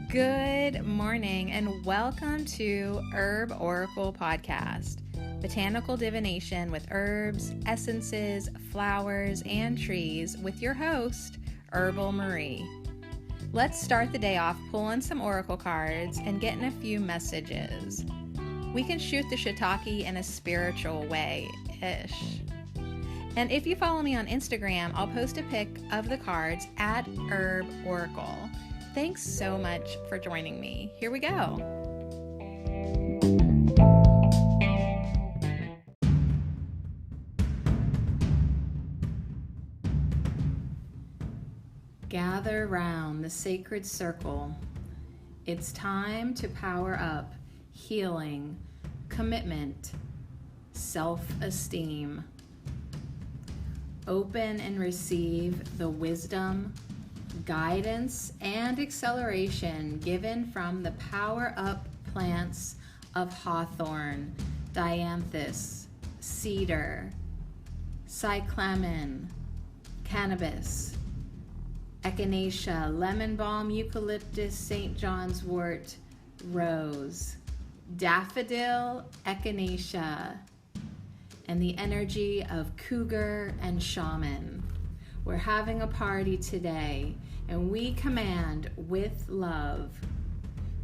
Good morning and welcome to Herb Oracle Podcast, botanical divination with herbs, essences, flowers, and trees with your host, Herbal Marie. Let's start the day off pulling some oracle cards and getting a few messages. We can shoot the shiitake in a spiritual way-ish. And if you follow me on Instagram, I'll post a pic of the cards at Herb Oracle. Thanks so much for joining me. Here we go. Gather round the sacred circle. It's time to power up healing, commitment, self-esteem. Open and receive the wisdom, guidance, and acceleration given from the Power Up plants of hawthorn, dianthus, cedar, cyclamen, cannabis, echinacea, lemon balm, eucalyptus, St. John's wort, rose, daffodil, echinacea, and the energy of cougar and shaman. We're having a party today, and we command with love.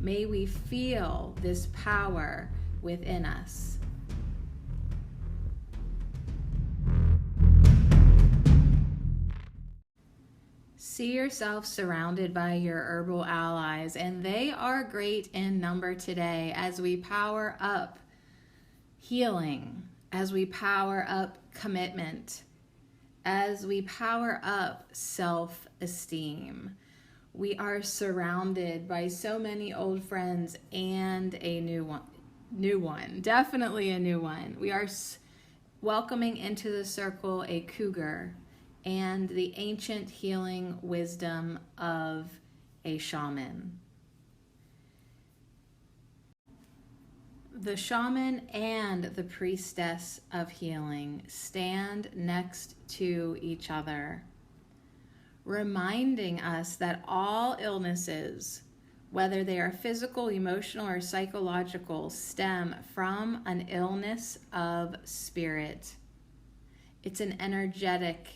May we feel this power within us. See yourself surrounded by your herbal allies, and they are great in number today as we power up healing, as we power up commitment, as we power up self-esteem. We are surrounded by so many old friends and a new one, definitely a new one. We are welcoming into the circle a cougar and the ancient healing wisdom of a shaman. The shaman and the priestess of healing stand next to each other, reminding us that all illnesses, whether they are physical, emotional, or psychological, stem from an illness of spirit. It's an energetic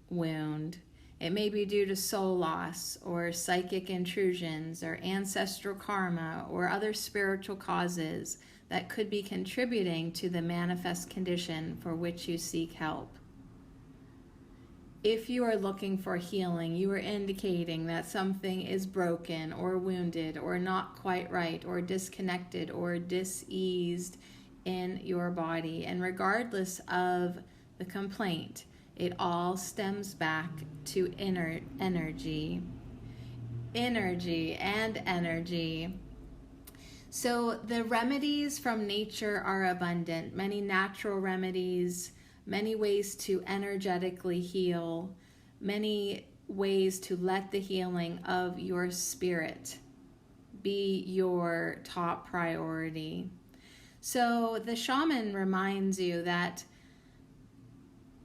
wound. It may be due to soul loss or psychic intrusions or ancestral karma or other spiritual causes that could be contributing to the manifest condition for which you seek help. If you are looking for healing, you are indicating that something is broken or wounded or not quite right or disconnected or diseased in your body. And regardless of the complaint, it all stems back to inner energy. So the remedies from nature are abundant. Many natural remedies, many ways to energetically heal, many ways to let the healing of your spirit be your top priority. So the shaman reminds you that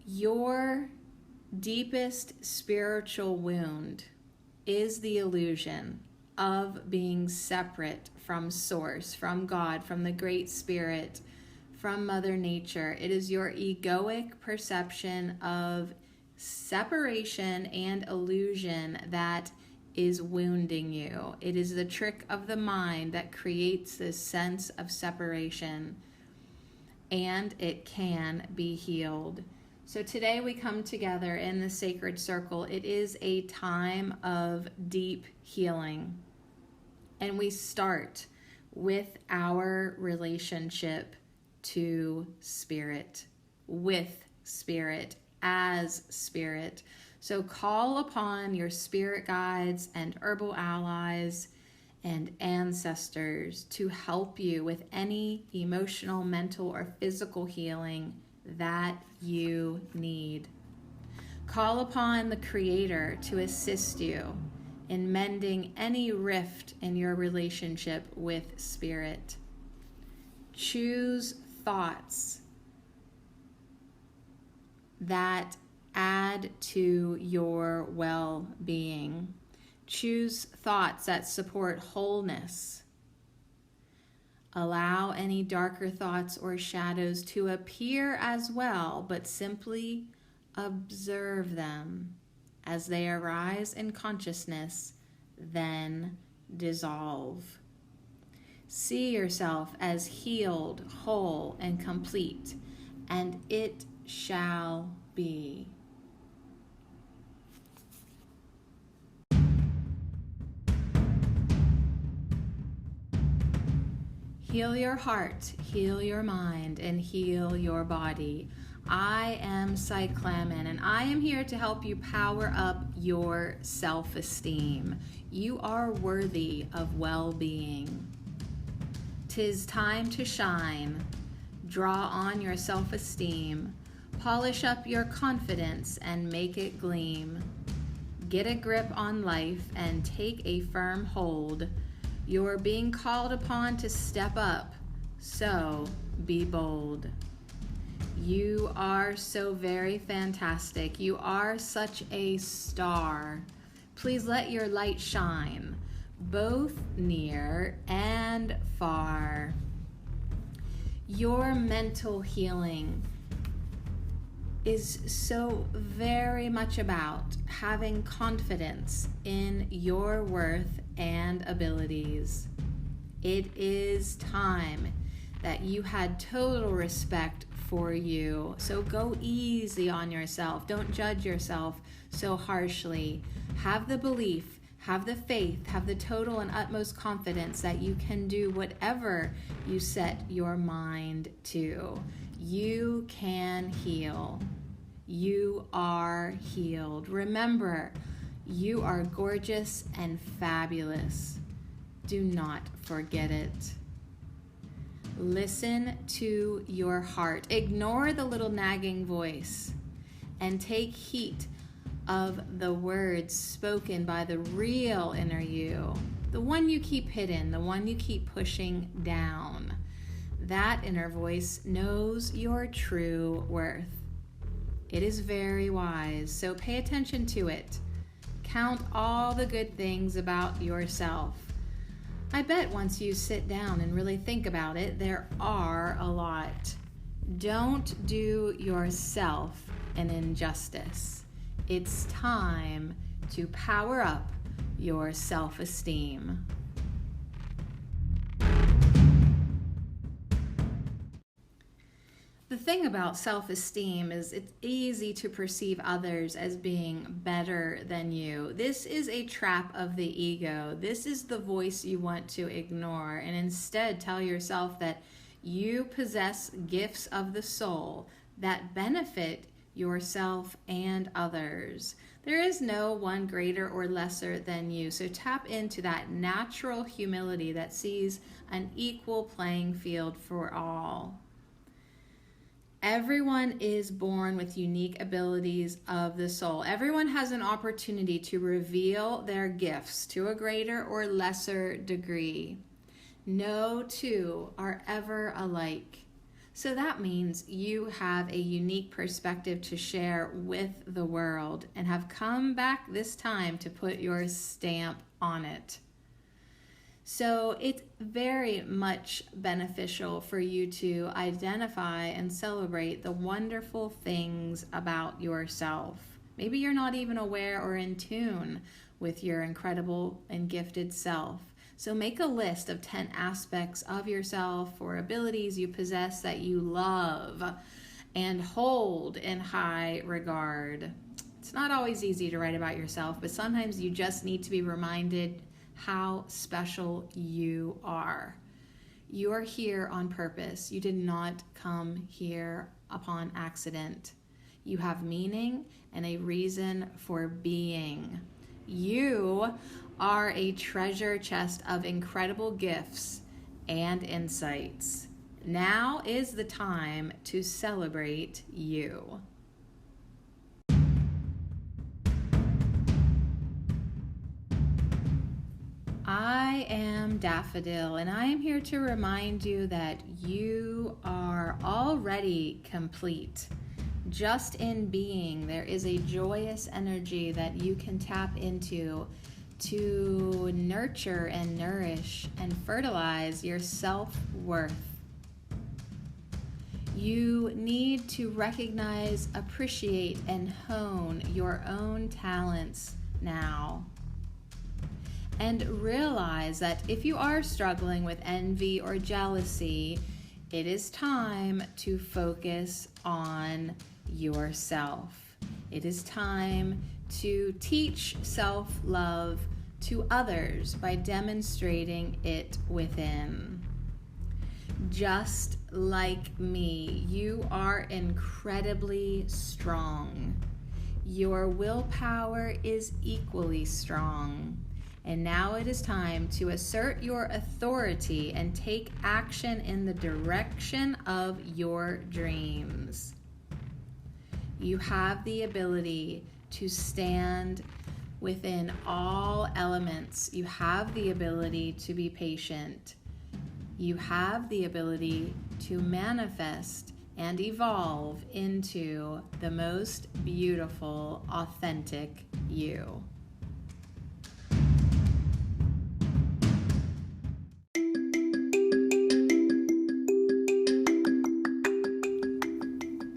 your deepest spiritual wound is the illusion of being separate from Source, from God, from the Great Spirit, from Mother Nature. It is your egoic perception of separation and illusion that is wounding you. It is the trick of the mind that creates this sense of separation, and it can be healed. So today we come together in the sacred circle. It is a time of deep healing. And we start with our relationship to spirit, with spirit, as spirit. So call upon your spirit guides and herbal allies and ancestors to help you with any emotional, mental, or physical healing that you need. Call upon the Creator to assist you in mending any rift in your relationship with spirit. Choose thoughts that add to your well-being. Choose thoughts that support wholeness. Allow any darker thoughts or shadows to appear as well, but simply observe them as they arise in consciousness, then dissolve. See yourself as healed, whole, and complete, and it shall be. Heal your heart, heal your mind, and heal your body. I am Cyclamen, and I am here to help you power up your self-esteem. You are worthy of well-being. 'Tis time to shine. Draw on your self-esteem. Polish up your confidence and make it gleam. Get a grip on life and take a firm hold. You're being called upon to step up, so be bold. You are so very fantastic. You are such a star. Please let your light shine, both near and far. Your mental healing is so very much about having confidence in your worth and abilities. It is time that you had total respect for you. So go easy on yourself. Don't judge yourself so harshly. Have the belief, have the faith, have the total and utmost confidence that you can do whatever you set your mind to. You can heal. You are healed. Remember, you are gorgeous and fabulous. Do not forget it. Listen to your heart. Ignore the little nagging voice and take heed of the words spoken by the real inner you, the one you keep hidden, the one you keep pushing down. That inner voice knows your true worth. It is very wise, so pay attention to it. Count all the good things about yourself. I bet once you sit down and really think about it, there are a lot. Don't do yourself an injustice. It's time to power up your self-esteem. The thing about self-esteem is it's easy to perceive others as being better than you. This is a trap of the ego. This is the voice you want to ignore and instead tell yourself that you possess gifts of the soul that benefit yourself and others. There is no one greater or lesser than you, so tap into that natural humility that sees an equal playing field for all. Everyone is born with unique abilities of the soul. Everyone has an opportunity to reveal their gifts to a greater or lesser degree. No two are ever alike. So that means you have a unique perspective to share with the world and have come back this time to put your stamp on it. So it's very much beneficial for you to identify and celebrate the wonderful things about yourself. Maybe you're not even aware or in tune with your incredible and gifted self. So make a list of 10 aspects of yourself or abilities you possess that you love and hold in high regard. It's not always easy to write about yourself, but sometimes you just need to be reminded how special you are. You are here on purpose. You did not come here upon accident. You have meaning and a reason for being. You are a treasure chest of incredible gifts and insights. Now is the time to celebrate you. I am Daffodil, and I am here to remind you that you are already complete. Just in being, there is a joyous energy that you can tap into to nurture and nourish and fertilize your self-worth. You need to recognize, appreciate, and hone your own talents now. And realize that if you are struggling with envy or jealousy, it is time to focus on yourself. It is time to teach self-love to others by demonstrating it within. Just like me, you are incredibly strong. Your willpower is equally strong. And now it is time to assert your authority and take action in the direction of your dreams. You have the ability to stand within all elements. You have the ability to be patient. You have the ability to manifest and evolve into the most beautiful, authentic you.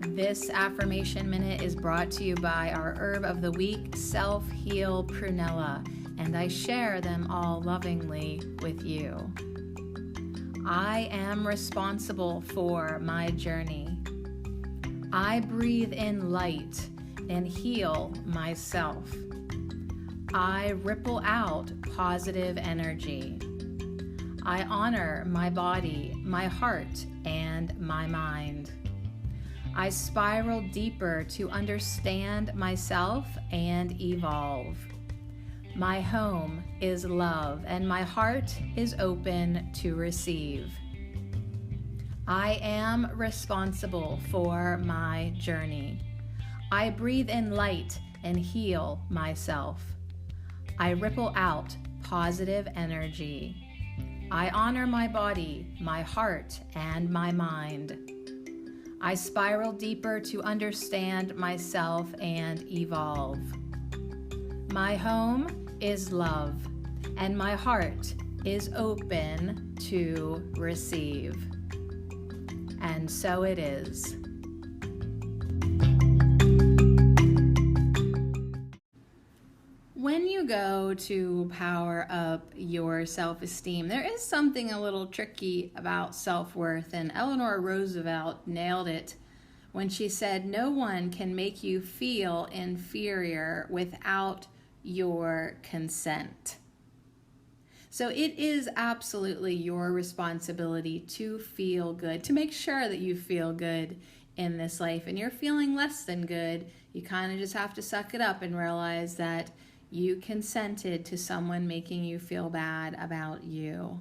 This affirmation minute is brought to you by our herb of the week, Self-Heal Prunella, and I share them all lovingly with you. I am responsible for my journey. I breathe in light and heal myself. I ripple out positive energy. I honor my body, my heart, and my mind. I spiral deeper to understand myself and evolve. My home is love, and my heart is open to receive. I am responsible for my journey. I breathe in light and heal myself. I ripple out positive energy. I honor my body, my heart, and my mind. I spiral deeper to understand myself and evolve. My home is love, and my heart is open to receive. And so it is. When you go to power up your self-esteem, there is something a little tricky about self-worth, and Eleanor Roosevelt nailed it when she said, "No one can make you feel inferior without your consent." So it is absolutely your responsibility to feel good, to make sure that you feel good in this life. And you're feeling less than good, you kind of just have to suck it up and realize that you consented to someone making you feel bad about you.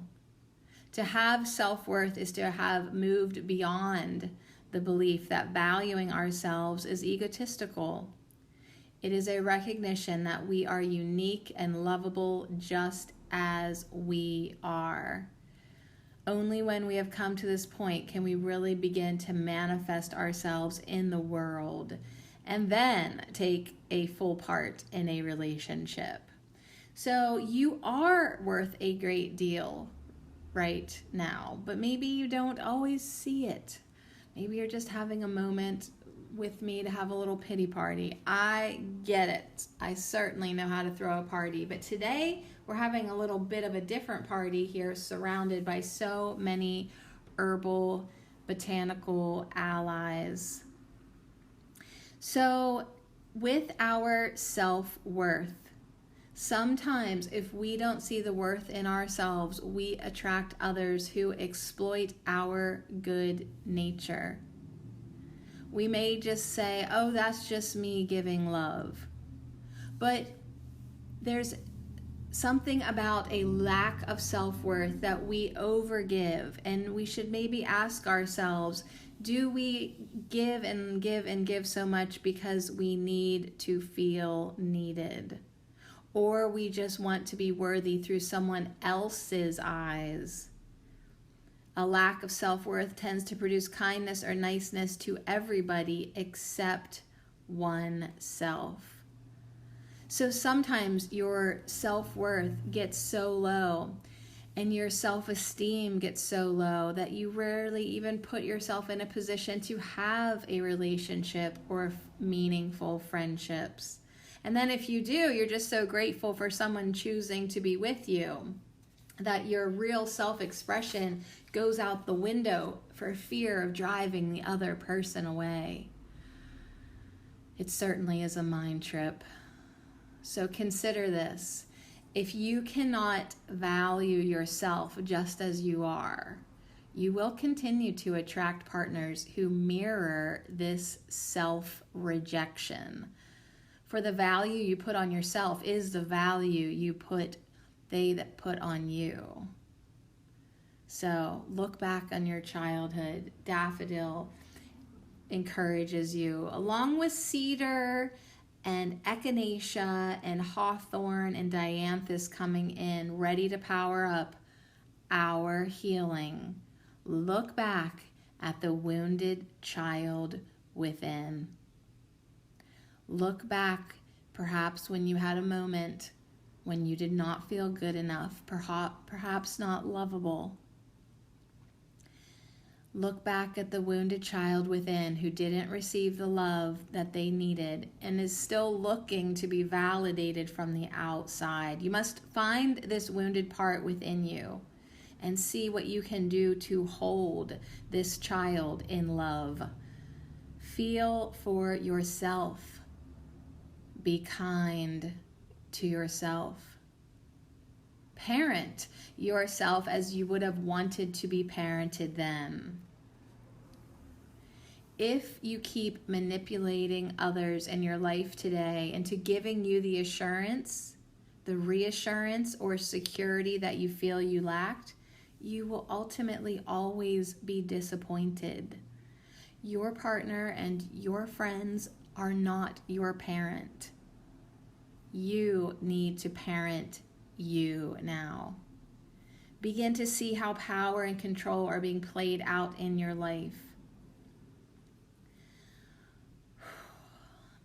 To have self-worth is to have moved beyond the belief that valuing ourselves is egotistical. It is a recognition that we are unique and lovable just as we are. Only when we have come to this point can we really begin to manifest ourselves in the world and then take a full part in a relationship. So you are worth a great deal right now, but maybe you don't always see it. Maybe you're just having a moment with me to have a little pity party. I get it. I certainly know how to throw a party, but today we're having a little bit of a different party here, surrounded by so many herbal, botanical allies. So with our self-worth, sometimes if we don't see the worth in ourselves, we attract others who exploit our good nature. We may just say, "Oh, that's just me giving love." But there's something about a lack of self-worth that we overgive, and we should maybe ask ourselves, do we give and give and give so much because we need to feel needed? Or we just want to be worthy through someone else's eyes? A lack of self-worth tends to produce kindness or niceness to everybody except oneself. So sometimes your self-worth gets so low and your self-esteem gets so low that you rarely even put yourself in a position to have a relationship or meaningful friendships. And then if you do, you're just so grateful for someone choosing to be with you that your real self-expression goes out the window for fear of driving the other person away. It certainly is a mind trip. So consider this. If you cannot value yourself just as you are, you will continue to attract partners who mirror this self-rejection. For the value you put on yourself is the value they that put on you. So look back on your childhood. Daffodil encourages you, along with cedar and echinacea and hawthorn and dianthus coming in, ready to power up our healing. Look back at the wounded child within. Look back, perhaps when you had a moment when you did not feel good enough, perhaps not lovable. Look back at the wounded child within who didn't receive the love that they needed and is still looking to be validated from the outside. You must find this wounded part within you and see what you can do to hold this child in love. Feel for yourself. Be kind to yourself. Parent yourself as you would have wanted to be parented then. If you keep manipulating others in your life today into giving you the assurance, the reassurance or security that you feel you lacked, you will ultimately always be disappointed. Your partner and your friends are not your parent. You need to parent you now. Begin to see how power and control are being played out in your life.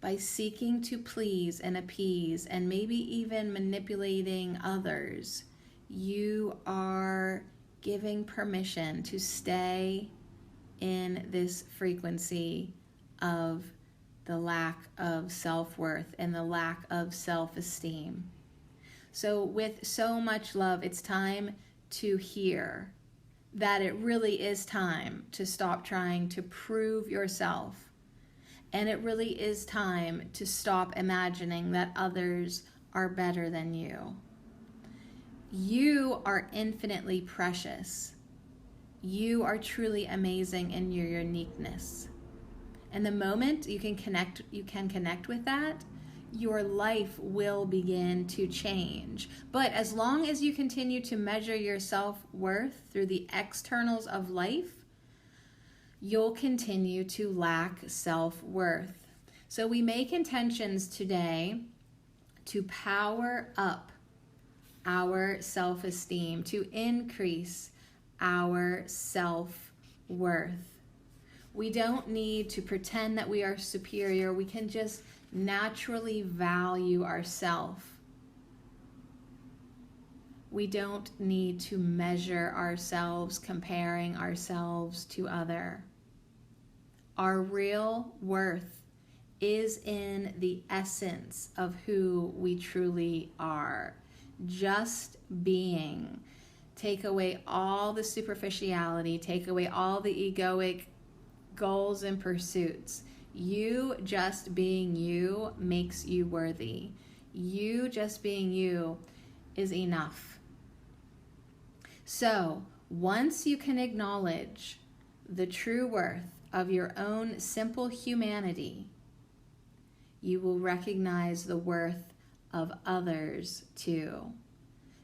By seeking to please and appease and maybe even manipulating others, you are giving permission to stay in this frequency of the lack of self-worth and the lack of self-esteem. So with so much love, it's time to hear that it really is time to stop trying to prove yourself. And it really is time to stop imagining that others are better than you. You are infinitely precious. You are truly amazing in your uniqueness. And the moment you can connect with that, your life will begin to change. But as long as you continue to measure your self-worth through the externals of life, you'll continue to lack self-worth. So we make intentions today to power up our self-esteem, to increase our self-worth. We don't need to pretend that we are superior. We can just naturally value ourselves. We don't need to measure ourselves, comparing ourselves to others. Our real worth is in the essence of who we truly are. Just being. Take away all the superficiality, take away all the egoic goals and pursuits. You just being you makes you worthy. You just being you is enough. So, once you can acknowledge the true worth of your own simple humanity, you will recognize the worth of others too.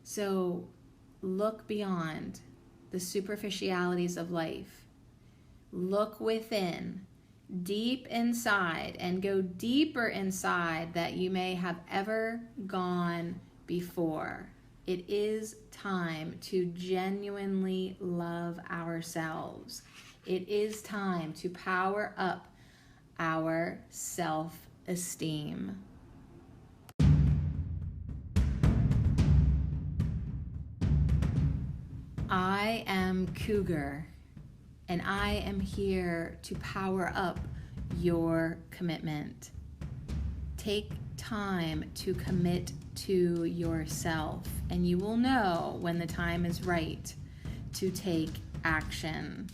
So look beyond the superficialities of life. Look within, deep inside, and go deeper inside that you may have ever gone before. It is time to genuinely love ourselves. It is time to power up our self-esteem. I am Cougar, and I am here to power up your commitment. Take time to commit to yourself, and you will know when the time is right to take action.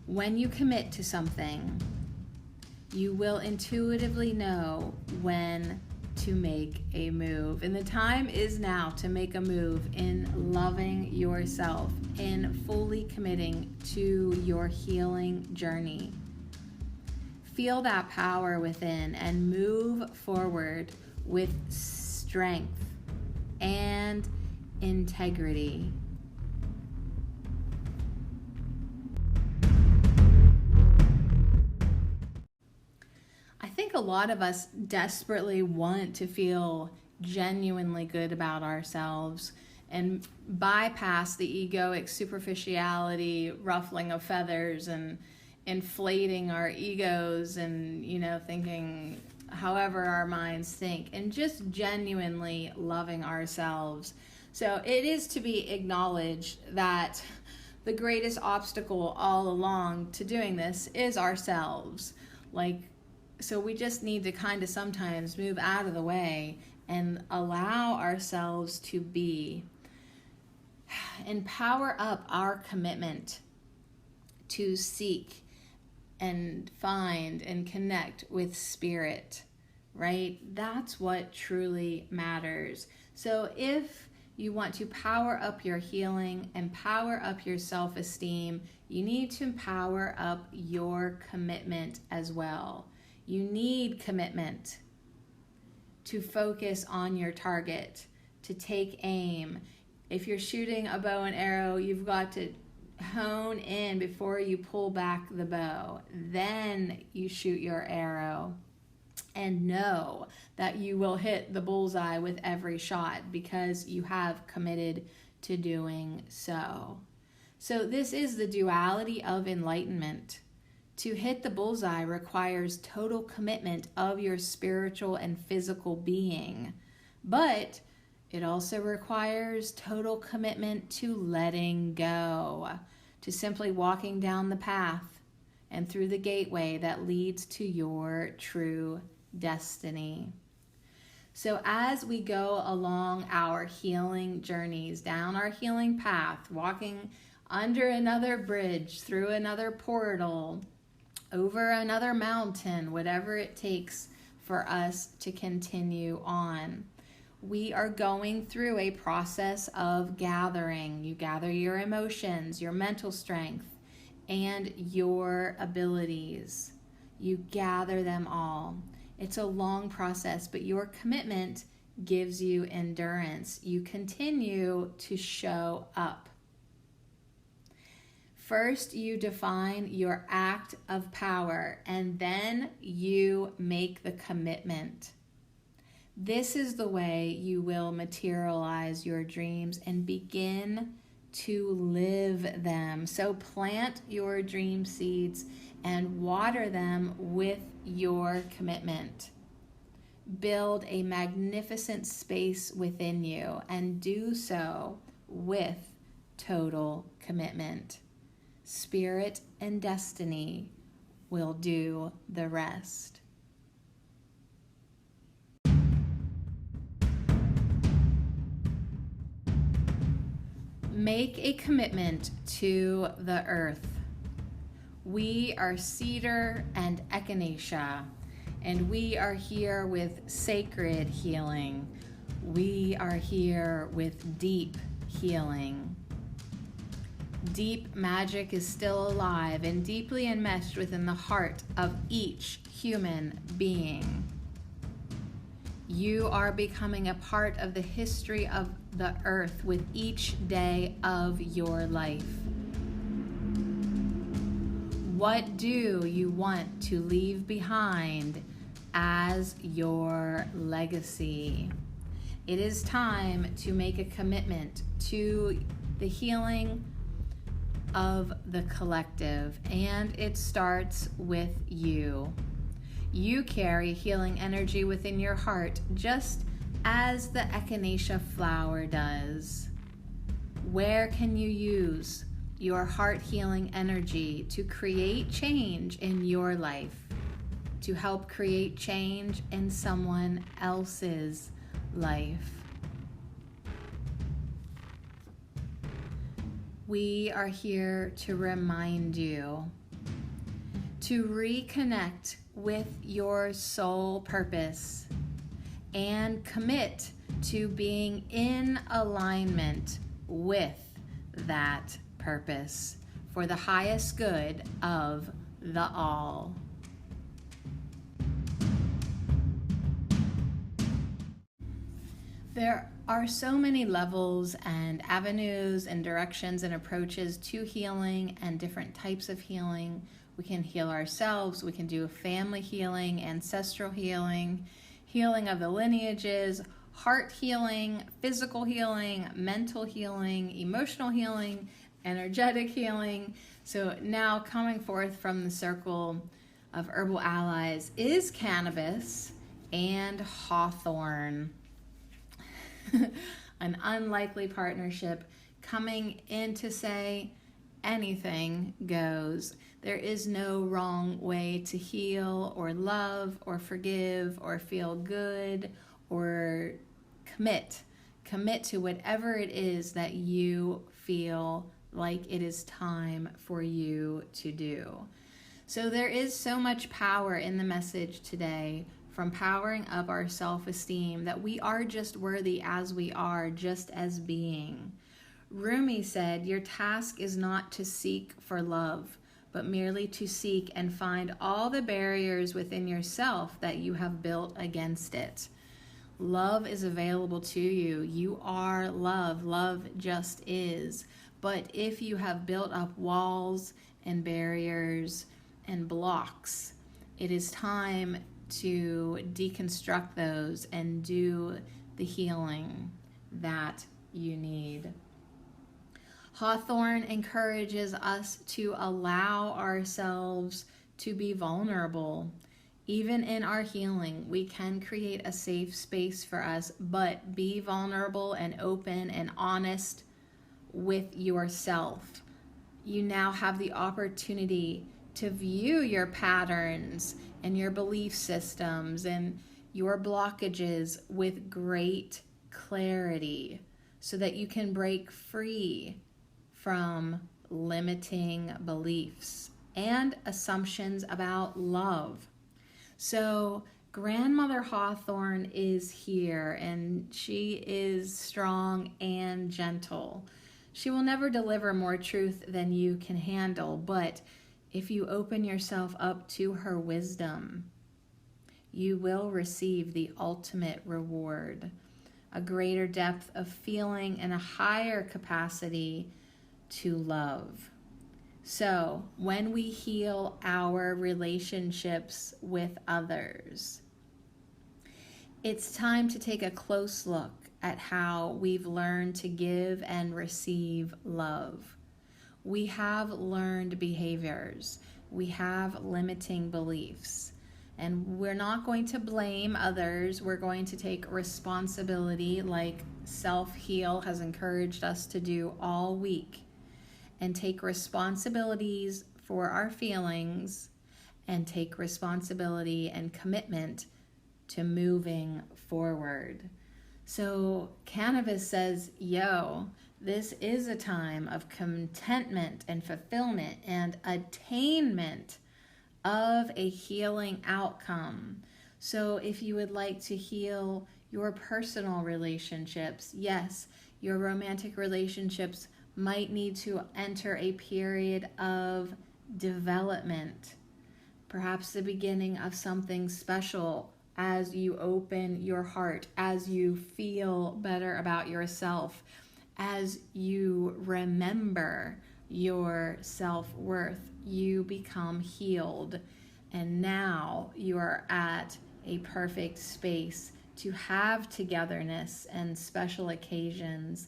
When you commit to something, you will intuitively know when to make a move. And the time is now to make a move in loving yourself, in fully committing to your healing journey. Feel that power within and move forward with strength and integrity. I think a lot of us desperately want to feel genuinely good about ourselves and bypass the egoic superficiality, ruffling of feathers, and inflating our egos, and thinking however our minds think, and just genuinely loving ourselves. So it is to be acknowledged that the greatest obstacle all along to doing this is ourselves. So we just need to kind of sometimes move out of the way and allow ourselves to be, and power up our commitment to seek and find and connect with spirit, right? That's what truly matters. So if you want to power up your healing and power up your self-esteem, you need to power up your commitment as well. You need commitment to focus on your target, to take aim. If you're shooting a bow and arrow, you've got to hone in before you pull back the bow. Then you shoot your arrow and know that you will hit the bullseye with every shot because you have committed to doing so. So this is the duality of enlightenment. To hit the bullseye requires total commitment of your spiritual and physical being, but it also requires total commitment to letting go, to simply walking down the path and through the gateway that leads to your true destiny. So as we go along our healing journeys, down our healing path, walking under another bridge, through another portal, over another mountain, whatever it takes for us to continue on, we are going through a process of gathering. You gather your emotions, your mental strength, and your abilities. You gather them all. It's a long process, but your commitment gives you endurance. You continue to show up. First, you define your act of power, and then you make the commitment. This is the way you will materialize your dreams and begin to live them. So plant your dream seeds and water them with your commitment. Build a magnificent space within you and do so with total commitment. Spirit and destiny will do the rest. Make a commitment to the earth. We are cedar and echinacea, and we are here with sacred healing. We are here with deep healing. Deep magic is still alive and deeply enmeshed within the heart of each human being. You are becoming a part of the history of the earth with each day of your life. What do you want to leave behind as your legacy? It is time to make a commitment to the healing of the collective, and it starts with you. You carry healing energy within your heart, just as the echinacea flower does. Where can you use your heart healing energy to create change in your life, to help create change in someone else's life? We are here to remind you to reconnect with your soul purpose and commit to being in alignment with that purpose for the highest good of the all. There are so many levels and avenues and directions and approaches to healing and different types of healing. We can heal ourselves, we can do family healing, ancestral healing, healing of the lineages, heart healing, physical healing, mental healing, emotional healing, energetic healing. So now coming forth from the circle of herbal allies is cannabis and hawthorn. An unlikely partnership coming in to say anything goes. There is no wrong way to heal or love or forgive or feel good or commit. Commit to whatever it is that you feel like it is time for you to do. So there is so much power in the message today from powering up our self-esteem that we are just worthy as we are, just as being. Rumi said, your task is not to seek for love, but merely to seek and find all the barriers within yourself that you have built against it. Love is available to you. You are love. Love just is. But if you have built up walls and barriers and blocks, it is time to deconstruct those and do the healing that you need. Hawthorn encourages us to allow ourselves to be vulnerable. Even in our healing, we can create a safe space for us, but be vulnerable and open and honest with yourself. You now have the opportunity to view your patterns and your belief systems and your blockages with great clarity so that you can break free from limiting beliefs and assumptions about love. So Grandmother Hawthorn is here, and she is strong and gentle. She will never deliver more truth than you can handle, but if you open yourself up to her wisdom, you will receive the ultimate reward, a greater depth of feeling and a higher capacity to love. So when we heal our relationships with others, it's time to take a close look at how we've learned to give and receive love. We have learned behaviors. We have limiting beliefs. And we're not going to blame others. We're going to take responsibility, like Self-Heal has encouraged us to do all week, and take responsibilities for our feelings and take responsibility and commitment to moving forward. So cannabis says, yo, this is a time of contentment and fulfillment and attainment of a healing outcome. So if you would like to heal your personal relationships, yes, your romantic relationships might need to enter a period of development, perhaps the beginning of something special as you open your heart, as you feel better about yourself, as you remember your self-worth, you become healed. And now you are at a perfect space to have togetherness and special occasions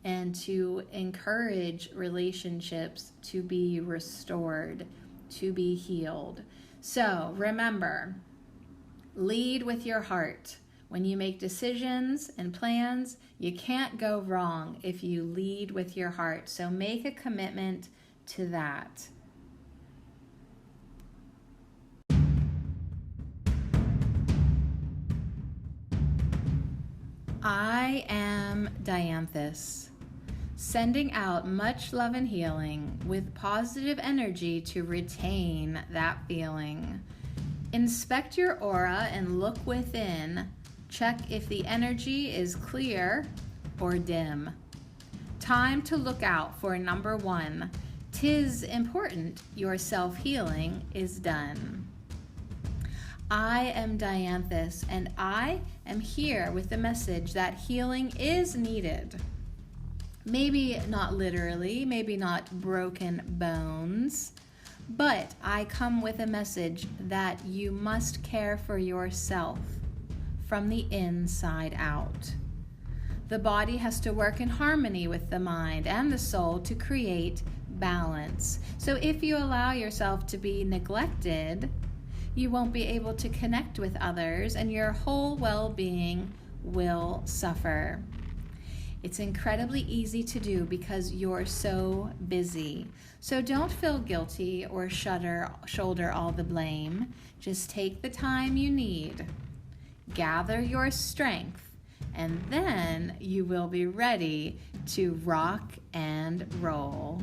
and to encourage relationships to be restored, to be healed. So remember, lead with your heart. When you make decisions and plans, you can't go wrong if you lead with your heart. So make a commitment to that. I am Dianthus, sending out much love and healing with positive energy to retain that feeling. Inspect your aura and look within. Check if the energy is clear or dim. Time to look out for number 1. 'Tis important your self-healing is done. I am Dianthus, and I am here with the message that healing is needed. Maybe not literally, maybe not broken bones, but I come with a message that you must care for yourself from the inside out. The body has to work in harmony with the mind and the soul to create balance. So if you allow yourself to be neglected, you won't be able to connect with others, and your whole well-being will suffer. It's incredibly easy to do because you're so busy. So don't feel guilty or shoulder all the blame. Just take the time you need. Gather your strength, and then you will be ready to rock and roll.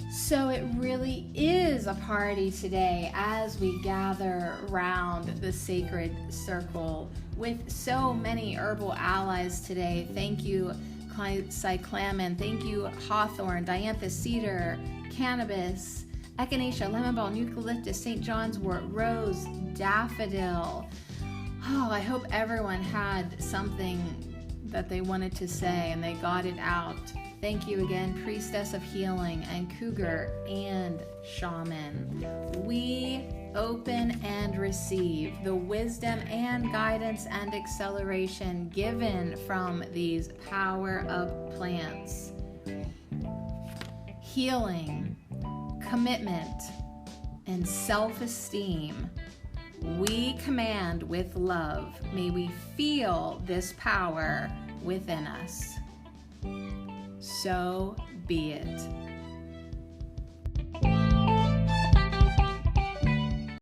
So it really is a party today as we gather around the sacred circle with so many herbal allies today. Thank you, cyclamen. Thank you, hawthorn, dianthus, cedar, cannabis, echinacea, lemon balm, eucalyptus, St. John's wort, rose, daffodil. Oh, I hope everyone had something that they wanted to say and they got it out. Thank you again, Priestess of Healing and Cougar and Shaman. We open and receive the wisdom and guidance and acceleration given from these power of plants. Healing, commitment, and self-esteem. We command with love. May we feel this power within us. So be it.